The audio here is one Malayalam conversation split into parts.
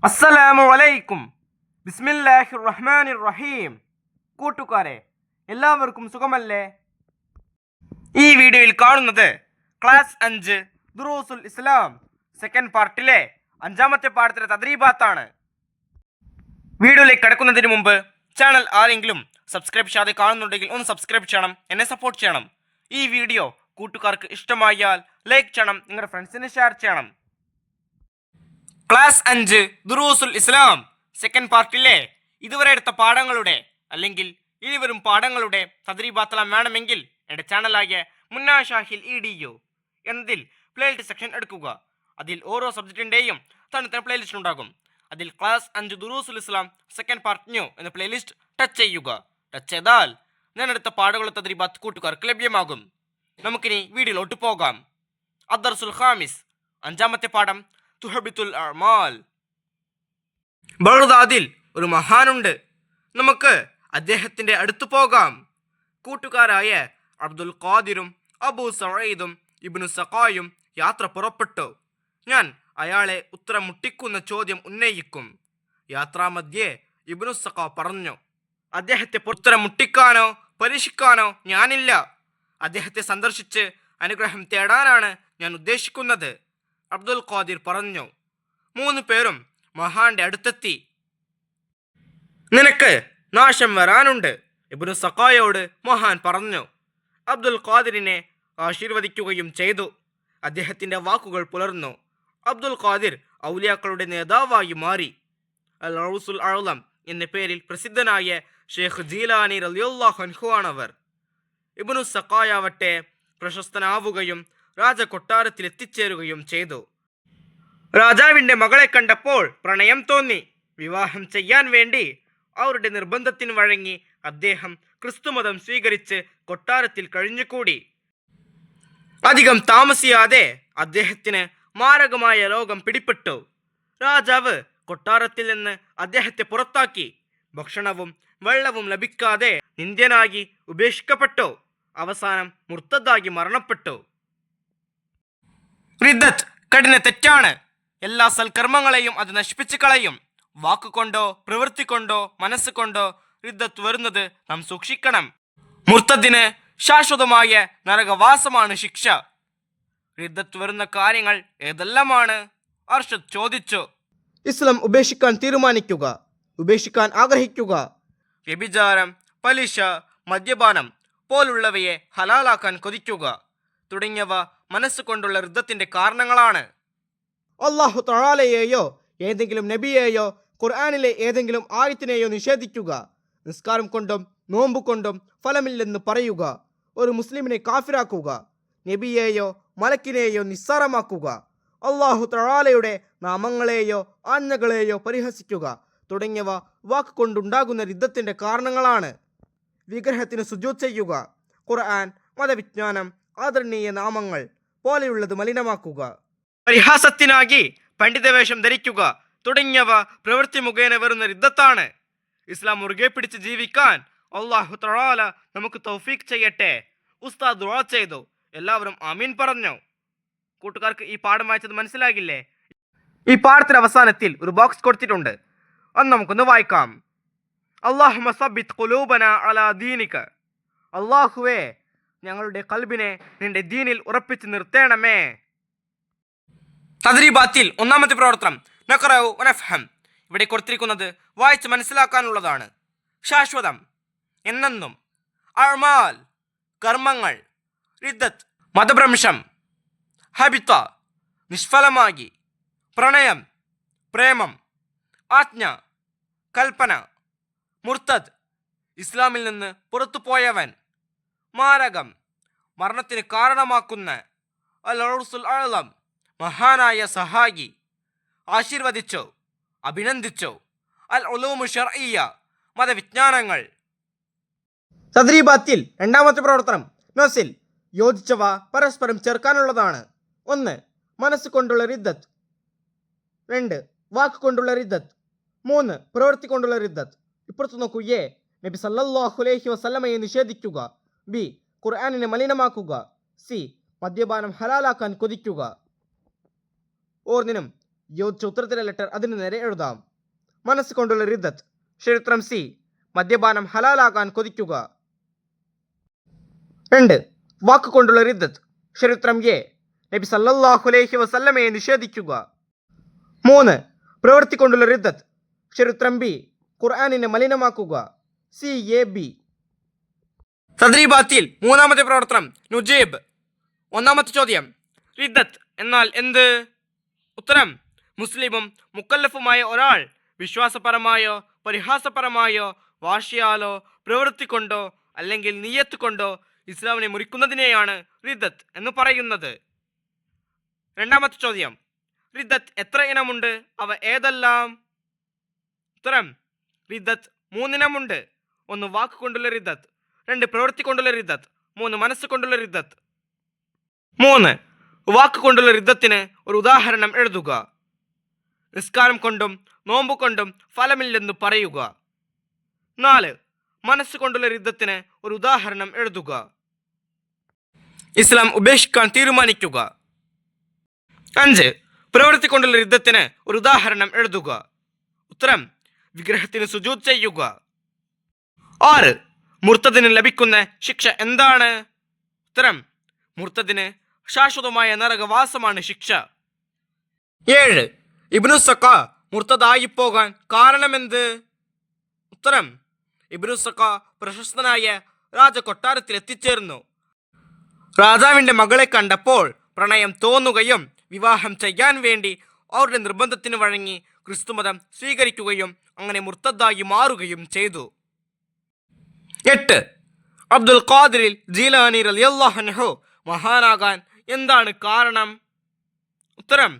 അസ്സലാമു അലൈക്കും. ബിസ്മില്ലാഹിർ റഹ്മാനിർ റഹീം. കൂട്ടുകാരെ, എല്ലാവർക്കും സുഖമല്ലേ? ഈ വീഡിയോയിൽ കാണുന്നത് ക്ലാസ് 5 ദുറൂസുൽ ഇസ്ലാം സെക്കൻഡ് പാർട്ടിലെ 5ാമത്തെ പാഠത്തിലെ തദ്രീബാത്താണ്. വീഡിയോയിലേക്ക് കടക്കുന്നതിന് മുമ്പ് ചാനൽ ആരെങ്കിലും സബ്സ്ക്രൈബ് ചെയ്യാതെ കാണുന്നുണ്ടെങ്കിൽ ഒന്ന് സബ്സ്ക്രൈബ് ചെയ്യണം, എന്നെ സപ്പോർട്ട് ചെയ്യണം. ഈ വീഡിയോ കൂട്ടുകാർക്ക് ഇഷ്ടമായാൽ ലൈക്ക് ചെയ്യണം, നിങ്ങളുടെ ഫ്രണ്ട്സിന് ഷെയർ ചെയ്യണം. ക്ലാസ് 5 ദുറൂസുൽ ഇസ്ലാം സെക്കൻഡ് പാർട്ടിലെ ഇതുവരെ എടുത്ത പാഠങ്ങളുടെ അല്ലെങ്കിൽ ഇനി വരും പാഠങ്ങളുടെ തദ്രീബാത്തെല്ലാം വേണമെങ്കിൽ എൻ്റെ ചാനലായ മുന്നാ ഷാഹിൽ EDU എന്നതിൽ പ്ലേലിസ്റ്റ് സെക്ഷൻ എടുക്കുക. അതിൽ ഓരോ സബ്ജക്റ്റിൻ്റെയും തനിത്ത പ്ലേലിസ്റ്റ് ഉണ്ടാകും. അതിൽ ക്ലാസ് 5 ദുറൂസുൽ ഇസ്ലാം സെക്കൻഡ് പാർട്ട് ന്യൂ എന്ന പ്ലേലിസ്റ്റ് ടച്ച് ചെയ്യുക. ടച്ച് ചെയ്താൽ ഞാൻ എടുത്ത പാഠങ്ങളുടെ തദ്രീബാത്ത് കൂട്ടുകാർക്ക് ലഭ്യമാകും. നമുക്കിനി വീഡിയോയിലോട്ട് പോകാം. അദ്ദർസുൽ ഖാമിസ് 5ാമത്തെ പാഠം തുഹബിത്തുൽ അഅ്മാൽ. ബഗ്ദാദിൽ ഒരു മഹാനുണ്ട്. നമുക്ക് അദ്ദേഹത്തിൻ്റെ അടുത്ത് പോകാം. കൂട്ടുകാരായ അബ്ദുൽ ഖാദിറും അബൂ സഈദും ഇബ്നു സഖായും യാത്ര പുറപ്പെട്ടു. ഞാൻ അയാളെ ഉത്തരം മുട്ടിക്കുന്ന ചോദ്യം ഉന്നയിക്കും. യാത്രാമധ്യേ ഇബ്നു സഖാ പറഞ്ഞു, അദ്ദേഹത്തെ ഉത്തരം മുട്ടിക്കാനോ പരീക്ഷിക്കാനോ ഞാനില്ല. അദ്ദേഹത്തെ സന്ദർശിച്ച് അനുഗ്രഹം തേടാനാണ് ഞാൻ ഉദ്ദേശിക്കുന്നത്. അബ്ദുൽ ഖാദിർ പറഞ്ഞു. 3 പേരും മഹാന്റെ അടുത്തെത്തി. നിനക്ക് നാശം വരാനുണ്ട്, ഇബ്നു സഖായോട് മഹാൻ പറഞ്ഞു. അബ്ദുൽ ഖാദിറിനെ ആശീർവദിക്കുകയും ചെയ്തു. അദ്ദേഹത്തിന്റെ വാക്കുകൾ പുലർന്നു. അബ്ദുൽ ഖാദിർ ഔലിയാക്കളുടെ നേതാവായി മാറി. അൽ റൗസുൽ അഅ്ലം എന്ന പേരിൽ പ്രസിദ്ധനായ ഷെയ്ഖ് ജീലാനി റളിയല്ലാഹു അൻഹു ആണവർ. ഇബ്നു സഖായാവട്ടെ പ്രശസ്തനാവുകയും രാജകൊട്ടാരത്തിൽ എത്തിച്ചേരുകയും ചെയ്തു. രാജാവിൻ്റെ മകളെ കണ്ടപ്പോൾ പ്രണയം തോന്നി. വിവാഹം ചെയ്യാൻ വേണ്ടി അവരുടെ നിർബന്ധത്തിന് വഴങ്ങി അദ്ദേഹം ക്രിസ്തുമതം സ്വീകരിച്ച് കൊട്ടാരത്തിൽ കഴിഞ്ഞുകൂടി. അധികം താമസിയാതെ അദ്ദേഹത്തിന് മാരകമായ രോഗം പിടിപെട്ടു. രാജാവ് കൊട്ടാരത്തിൽ നിന്ന് അദ്ദേഹത്തെ പുറത്താക്കി. ഭക്ഷണവും വെള്ളവും ലഭിക്കാതെ നിന്ദ്യനായി ഉപേക്ഷിക്കപ്പെട്ടു. അവസാനം മുർത്തദായി മരണപ്പെട്ടു. റിദ്ദത്ത് കഠിന തെറ്റാണ്. എല്ലാ സൽക്കർമ്മങ്ങളെയും അത് നശിപ്പിച്ചു കളയും. വാക്കുകൊണ്ടോ പ്രവൃത്തി കൊണ്ടോ മനസ്സുകൊണ്ടോ റിദ്ദത്ത് വരുന്നത് നാം സൂക്ഷിക്കണം. മുർത്തദിന് ശാശ്വതമായ നരകവാസമാണ് ശിക്ഷ. റിദ്ദത്ത് വരുന്ന കാര്യങ്ങൾ ഏതെല്ലാമാണ്? അർഷദ് ചോദിച്ചു. ഇസ്ലാം ഉപേക്ഷിക്കാൻ തീരുമാനിക്കുക, ഉപേക്ഷിക്കാൻ ആഗ്രഹിക്കുക, വ്യഭിചാരം, പലിശ, മദ്യപാനം പോലുള്ളവയെ ഹലാലാക്കാൻ കൊതിക്കുക തുടങ്ങിയവ മനസ്സുകൊണ്ടുള്ള റിദ്ദത്തിന്റെ കാരണങ്ങളാണ്. അല്ലാഹു തആലയെയോ ഏതെങ്കിലും നബിയെയോ ഖുർആനിലെ ഏതെങ്കിലും ആയത്തിനെയോ നിഷേധിക്കുക, നിസ്കാരം കൊണ്ടും നോമ്പ് കൊണ്ടും ഫലമില്ലെന്ന് പറയുക, ഒരു മുസ്ലിമിനെ കാഫിറാക്കുക, നബിയെയോ മലക്കിനെയോ നിസ്സാരമാക്കുക, അല്ലാഹു തആലയുടെ നാമങ്ങളെയോ ആജ്ഞകളെയോ പരിഹസിക്കുക തുടങ്ങിയവ വാക്കുകൊണ്ടുണ്ടാകുന്ന റിദ്ദത്തിന്റെ കാരണങ്ങളാണ്. വിഗ്രഹത്തിന് സുജൂദ് ചെയ്യുക, ഖുർആൻ, മതവിജ്ഞാനം, ആദരണീയ നാമങ്ങൾ പോലെയുള്ളത് മലിനമാക്കുക, പരിഹാസത്തിനായി പണ്ഡിതവേഷം ധരിക്കുക തുടങ്ങിയവ പ്രവൃത്തി മുഖേന വരുന്ന റിദ്ദത്താണ്. ഇസ്ലാം മുറുകെ പിടിച്ച് ജീവിക്കാൻ അല്ലാഹു തആല നമുക്ക് തൗഫീഖ് ചെയ്യട്ടെ. ഉസ്താദ് ദുആ ചെയ്തു. എല്ലാവരും ആമീൻ പറഞ്ഞു. കൂട്ടുകാർക്ക് ഈ പാഠം വായിച്ചത് മനസ്സിലാകില്ലേ? ഈ പാഠത്തിന്റെ അവസാനത്തിൽ ഒരു ബോക്സ് കൊടുത്തിട്ടുണ്ട്. അത് നമുക്കൊന്ന് വായിക്കാം. അല്ലാഹുമ്മ സബ്ബിത് ഖുലൂബനാ അലാ ദീനിക. അല്ലാഹുവേ, ഞങ്ങളുടെ ഖൽബിനെ നിന്റെ ദീനിൽ ഉറപ്പിച്ച് നിർത്തേണമേ. തദ്രീബാത്തിൽ 1ാമത്തെ പ്രവർത്തനം നഖറഉ വനഫ്ഹം. ഇവിടെ കൊടുത്തിരിക്കുന്നത് വായിച്ച് മനസ്സിലാക്കാനുള്ളതാണ്. ശാശ്വതം, എന്നെന്നും. അഅ്മാൽ, കർമ്മങ്ങൾ. റിദ്ദത്ത്, മതഭ്രംശം. ഹബിത, നിഷ്ഫലമാകി. പ്രണയം, പ്രേമം. ആജ്ഞ, കൽപ്പന. മുർത്തദ്, ഇസ്ലാമിൽ നിന്ന് പുറത്തുപോയവൻ. മാരകം, മരണത്തിന് കാരണമാക്കുന്ന. അൽ റൗസുൽ അഅ്ലം, മഹാനായ സഹായി. ആശീർവദിച്ചോ, അഭിനന്ദിച്ചോ. അൽ ഉലൂമു ശർഇയ്യ, മതവിജ്ഞാനങ്ങൾ. തദ്രീബാത്തിൽ 2ാമത്തെ പ്രവർത്തനം നസിൽ, യോജിച്ചവ പരസ്പരം ചേർക്കാനുള്ളതാണ്. 1. മനസ്സുകൊണ്ടുള്ള റിദ്ദത്ത്. 2. വാക്കുകൊണ്ടുള്ള റിദ്ദത്ത്. 3. പ്രവൃത്തി കൊണ്ടുള്ള റിദ്ദത്ത്. ഇപ്പുറത്ത് നോക്കൂ. എ, നബി സല്ലല്ലാഹു അലൈഹി വസല്ലമയെ നിഷേധിക്കുക. ബി, ഖുർആനിനെ മലിനമാക്കുക. സി, മദ്യപാനം ഹലാലാക്കാൻ കൊതിക്കുക. ഓർന്നിനും യോജിച്ച ഉത്തരത്തിലെ ലെറ്റർ അതിനു നേരെ എഴുതാം. മനസ്സ് കൊണ്ടുള്ള റിദ്ദത്ത്. ചരിത്രം സി. മദ്യപാനം ഹലാലാകാൻ കൊതിക്കുക. 2. വാക്ക് കൊണ്ടുള്ള റിദ്ദത്ത്. ചരിത്രം എ. നബി സല്ലല്ലാഹു അലൈഹി വസല്ലമയെ നിഷേധിക്കുക. 3. പ്രവൃത്തി കൊണ്ടുള്ള റിദ്ദത്ത്. ചരിത്രം ബി. ഖുർആനിനെ മലിനമാക്കുക. C A B. തദ്രീബാത്തിൽ മൂന്നാമത്തെ പ്രവർത്തനം നുജീബ്. ഒന്നാമത്തെ ചോദ്യം, റിദ്ദത്ത് എന്നാൽ എന്ത്? ഉത്തരം, മുസ്ലിമും മുക്കല്ലഫുമായ ഒരാൾ വിശ്വാസപരമായോ പരിഹാസപരമായോ വാശിയാലോ പ്രവൃത്തി കൊണ്ടോ അല്ലെങ്കിൽ നിയ്യത്ത് കൊണ്ടോ ഇസ്ലാമിനെ മുറിക്കുന്നതിനെയാണ് റിദ്ദത്ത് എന്ന് പറയുന്നത്. രണ്ടാമത്തെ ചോദ്യം, റിദ്ദത്ത് എത്ര ഇനമുണ്ട്? അവ ഏതെല്ലാം? ഉത്തരം, റിദ്ദത്ത് 3 ഇനമുണ്ട്. 1 വാക്ക് കൊണ്ടുള്ള റിദ്ദത്ത്, 2 പ്രവൃത്തി കൊണ്ടുള്ള റിദ്ദത്ത്, 3 മനസ്സ് കൊണ്ടുള്ള റിദ്ദത്ത്. 3 വാക്ക് കൊണ്ടുള്ള റിദ്ദത്തിന് ഒരു ഉദാഹരണം എഴുതുക. നിസ്കാരം കൊണ്ടും നോമ്പ് കൊണ്ടും ഫലമില്ലെന്ന് പറയുക. 4 മനസ്സ് കൊണ്ടുള്ള റിദ്ദത്തിന് ഒരു ഉദാഹരണം എഴുതുക. ഇസ്ലാം ഉപേക്ഷിക്കാൻ തീരുമാനിക്കുക. 5 പ്രവൃത്തി കൊണ്ടുള്ള റിദ്ദത്തിന് ഒരു ഉദാഹരണം എഴുതുക. ഉത്തരം, വിഗ്രഹത്തിന് സുജൂദ് ചെയ്യുക. 6 മുർത്തദിന് ലഭിക്കുന്ന ശിക്ഷ എന്താണ്? ഉത്തരം, മുർത്തദിന് ശാശ്വതമായ നരകവാസമാണ് ശിക്ഷ. 7 ഇബ്നു സഖ മുർത്തദായി പോകാൻ കാരണമെന്ത്? ഉത്തരം, ഇബ്നു സഖ പ്രശസ്തനായ രാജകൊട്ടാരത്തിൽ എത്തിച്ചേർന്നു. രാജാവിൻ്റെ മകളെ കണ്ടപ്പോൾ പ്രണയം തോന്നുകയും വിവാഹം ചെയ്യാൻ വേണ്ടി അവരുടെ നിർബന്ധത്തിന് വഴങ്ങി ക്രിസ്തുമതം സ്വീകരിക്കുകയും അങ്ങനെ മുർത്തദായി മാറുകയും ചെയ്തു. 8 അബ്ദുൽ ഖാദിർ ജീലാനി റളിയല്ലാഹു അൻഹു മഹാനാകാൻ എന്താണ് കാരണം? ഉത്തരം,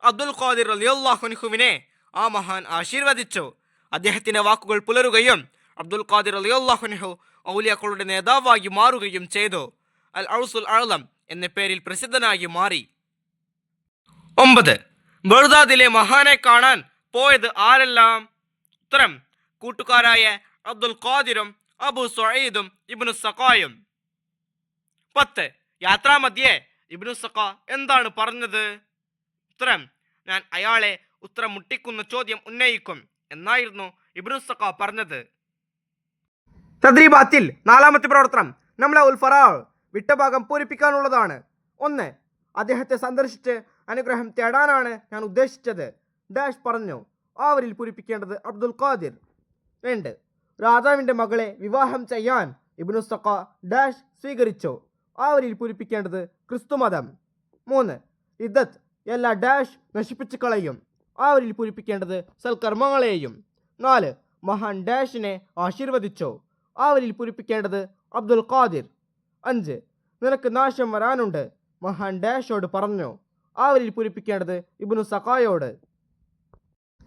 അബ്ദുൽ ഖാദിർ റളിയല്ലാഹു അൻഹുവിനെ ആ മഹാൻ ആശീർവദിച്ചു. അദ്ദേഹത്തിന്റെ വാക്കുകൾ പുലരുകയും അബ്ദുൽ ഖാദിർ റളിയല്ലാഹു അൻഹു ഔലിയാക്കളുടെ നേതാവായി മാറുകയും ചെയ്തു. അൽ ഔസുൽ അഅ്ലം എന്ന പേരിൽ പ്രസിദ്ധനായി മാറി. 9 ബഗ്ദാദിലെ മഹാനെ കാണാൻ പോയത് ആരെല്ലാം? ഉത്തരം, കൂട്ടുകാരായ അബ്ദുൽ ഖാദിറും അബു സഈദും ഇബ്നു സഖായും. 10 യാത്രാമധ്യേ ഇബ്നു സഖ എന്താണ് പറഞ്ഞത്? ഉത്തരം, ഞാൻ അയാളെ ഉത്തരം മുട്ടിക്കുന്ന ചോദ്യം ഉന്നയിക്കും എന്നായിരുന്നു ഇബ്നു സഖ പറഞ്ഞത്. തദ്രീബാത്തിൽ നാലാമത്തെ പ്രവർത്തനം നമ്മളെ ഉൽഫറാ വിട്ട ഭാഗം പൂരിപ്പിക്കാനുള്ളതാണ്. 1 അദ്ദേഹത്തെ സന്ദർശിച്ച് അനുഗ്രഹം തേടാനാണ് ഞാൻ ഉദ്ദേശിച്ചത് ഡാഷ് പറഞ്ഞു. അവരിൽ പൂരിപ്പിക്കേണ്ടത് അബ്ദുൽ ഖാദിർ. 2 രാജാവിൻ്റെ മകളെ വിവാഹം ചെയ്യാൻ ഇബ്നു സഖ ഡാഷ് സ്വീകരിച്ചു. അവരിൽ പൂരിപ്പിക്കേണ്ടത് ക്രിസ്തുമതം. 3 റിദ്ദത്ത് എല്ലാ ഡാഷ് നശിപ്പിച്ചു കളയും. അവരിൽ പൂരിപ്പിക്കേണ്ടത് സൽക്കർമ്മങ്ങളെയും. 4 മഹാൻ ഡാഷിനെ ആശീർവദിച്ചു. അവരിൽ പൂരിപ്പിക്കേണ്ടത് അബ്ദുൽ ഖാദിർ. 5 നിനക്ക് നാശം വരാനുണ്ട് മഹാൻ ഡാഷോട് പറഞ്ഞു. അവരിൽ പൂരിപ്പിക്കേണ്ടത് ഇബ്നു സഖായോട്.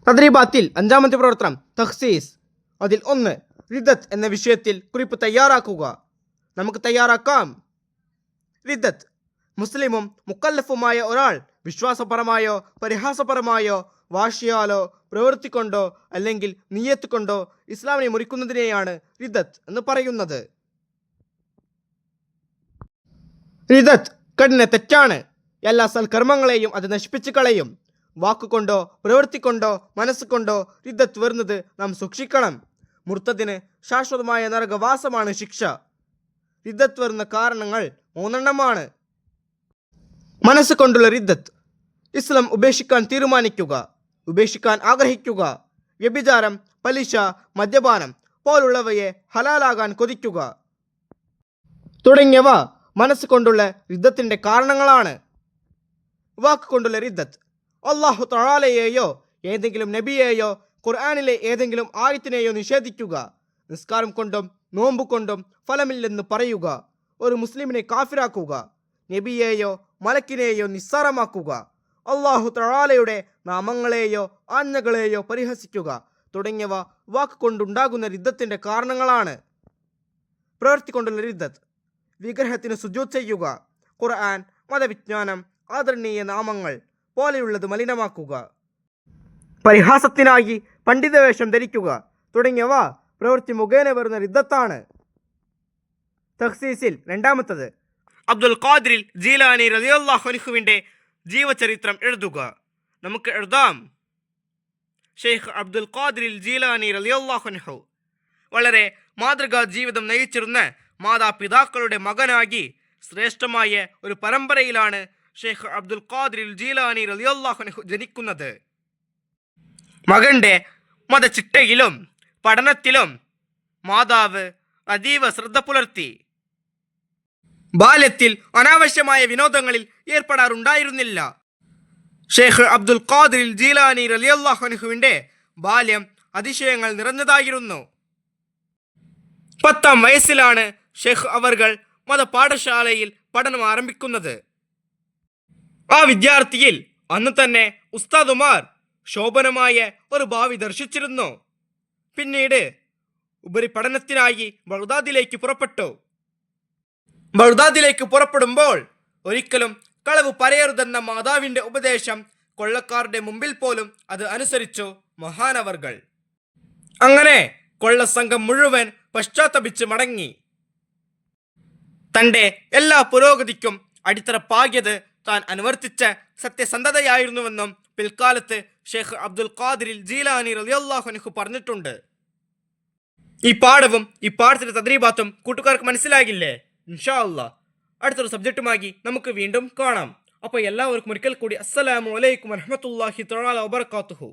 തദ്രീബാത്തിൽ 5ാമത്തെ പ്രവർത്തനം തഖ്സീസ്. അതിൽ 1 റിദ്ദത്ത് എന്ന വിഷയത്തിൽ കുറിപ്പ് തയ്യാറാക്കുക. നമുക്ക് തയ്യാറാക്കാം. റിദ്ദത്ത് മുസ്ലിമും മുക്കല്ലഫുമായ ഒരാൾ വിശ്വാസപരമായോ പരിഹാസപരമായോ വാശിയാലോ പ്രവൃത്തി കൊണ്ടോ അല്ലെങ്കിൽ നിയ്യത്ത് കൊണ്ടോ ഇസ്ലാമിനെ മുറിക്കുന്നതിനെയാണ് റിദ്ദത്ത് എന്ന് പറയുന്നത്. റിദ്ദത്ത് കഠിന തെറ്റാണ്. എല്ലാ സൽക്കർമ്മങ്ങളെയും അത് നശിപ്പിച്ചു കളയും. വാക്കുകൊണ്ടോ പ്രവൃത്തി കൊണ്ടോ മനസ്സുകൊണ്ടോ റിദ്ദത്ത് വരുന്നത് നാം സൂക്ഷിക്കണം. മുർത്തദിന് ശാശ്വതമായ നരകവാസമാണ് ശിക്ഷ. റിദ്ദത്ത് വരുന്ന കാരണങ്ങൾ 3 മനസ്സ് കൊണ്ടുള്ള റിദ്ദത്ത്. ഇസ്ലാം ഉപേക്ഷിക്കാൻ തീരുമാനിക്കുക, ഉപേക്ഷിക്കാൻ ആഗ്രഹിക്കുക, വ്യഭിചാരം, പലിശ, മദ്യപാനം പോലുള്ളവയെ ഹലാലാകാൻ കൊതിക്കുക തുടങ്ങിയവ മനസ്സ് കൊണ്ടുള്ള റിദ്ദത്തിൻ്റെ കാരണങ്ങളാണ്. വാക്ക് കൊണ്ടുള്ള റിദ്ദത്ത് അല്ലാഹു തആലയെയോ ഏതെങ്കിലും നബിയെയോ ഖുർആനിലെ ഏതെങ്കിലും ആയത്തിനെയോ നിഷേധിക്കുക. നിസ്കാരം കൊണ്ടും നോമ്പ് കൊണ്ടും ഫലമില്ലെന്ന് പറയുക. ഒരു മുസ്ലിമിനെ കാഫിറാക്കുക. നബിയെയോ മലക്കിനെയോ നിസ്സാരമാക്കുക. അല്ലാഹു തആലയുടെ നാമങ്ങളെയോ ആജ്ഞകളെയോ പരിഹസിക്കുക തുടങ്ങിയവ വാക്ക് കൊണ്ടുണ്ടാകുന്ന റിദ്ദത്തിൻ്റെ കാരണങ്ങളാണ്. പ്രവൃത്തി കൊണ്ടുള്ള റിദ്ദത്ത് വിഗ്രഹത്തിന് സുജൂദ് ചെയ്യുക, ഖുർആൻ, മതവിജ്ഞാനം, ആദരണീയ നാമങ്ങൾ പോലെയുള്ളത് മലിനമാക്കുക, പരിഹാസത്തിനായി പണ്ഡിതവേഷം ധരിക്കുക തുടങ്ങിയവ പ്രവൃത്തി മുഖേന വരുന്ന റിദ്ദത്താണ്. തഖ്സീസിൽ 2ാമത്തത് അബ്ദുൽ ഖാദിർ ജീലാനി റളിയല്ലാഹു അൻഹുവിൻ്റെ ജീവചരിത്രം എഴുതുക. നമുക്ക് എഴുതാം. ഷെയ്ഖ് അബ്ദുൽ ഖാദിർ ജീലാനി റളിയല്ലാഹു അൻഹു വളരെ മാതൃകാ ജീവിതം നയിച്ചിരുന്ന മാതാപിതാക്കളുടെ മകനായി ശ്രേഷ്ഠമായ ഒരു പരമ്പരയിലാണ് ഷെയ്ഖ് അബ്ദുൽ ഖാദിർ ജീലാനി റളിയല്ലാഹു അൻഹു ജനിക്കുന്നത്. മകന്റെ മതചിട്ടയിലും പഠനത്തിലും മാതാവ് അതീവ ശ്രദ്ധ പുലർത്തി. ബാല്യത്തിൽ അനാവശ്യമായ വിനോദങ്ങളിൽ ഏർപ്പെടാറുണ്ടായിരുന്നില്ല. ഷെയ്ഖ് അബ്ദുൽ ഖാദിർ ജീലാനി റളിയല്ലാഹു അൻഹുവിന്റെ ബാല്യം അതിശയങ്ങൾ നിറഞ്ഞതായിരുന്നു. 10-ാം വയസ്സിലാണ് ഷെയ്ഖ് അവർകൾ മതപാഠശാലയിൽ പഠനം ആരംഭിക്കുന്നത്. ആ വിദ്യാർത്ഥിയിൽ അന്ന് തന്നെ ഉസ്താദുമാർ ശോഭനമായ ഒരു ഭാവി ദർശിച്ചിരുന്നു. പിന്നീട് ഉപരിപഠനത്തിനായി ബഗ്ദാദിലേക്ക് പുറപ്പെട്ടു. ബഗ്ദാദിലേക്ക് പുറപ്പെടുമ്പോൾ ഒരിക്കലും കളവ് പറയരുതെന്ന മാതാവിന്റെ ഉപദേശം കൊള്ളക്കാരുടെ മുമ്പിൽ പോലും അത് അനുസരിച്ചു മഹാനവർകൾ. അങ്ങനെ കൊള്ളസംഘം മുഴുവൻ പശ്ചാത്തപിച്ച് മടങ്ങി. തന്റെ എല്ലാ പുരോഗതിക്കും അടിത്തറ പാകിയത് താൻ അനുവർത്തിച്ച സത്യസന്ധതയായിരുന്നുവെന്നും പിൽക്കാലത്ത് ഷെയ്ഖ് അബ്ദുൽ ഖാദിർ ജീലാനി റളിയല്ലാഹു അൻഹു പറഞ്ഞിട്ടുണ്ട്. ഈ പാഠവും ഈ പാഠത്തിന്റെ തദ്രീബാത്തും കൂട്ടുകാർക്ക് മനസ്സിലാകില്ലേ? ഇൻഷാ അല്ലാഹ് അടുത്തൊരു സബ്ജക്റ്റുമായി നമുക്ക് വീണ്ടും കാണാം. അപ്പോൾ എല്ലാവർക്കും ഒരിക്കൽ കൂടി അസ്സലാമു അലൈക്കും വറഹ്മത്തുള്ളാഹി തആല വബറകാതുഹു.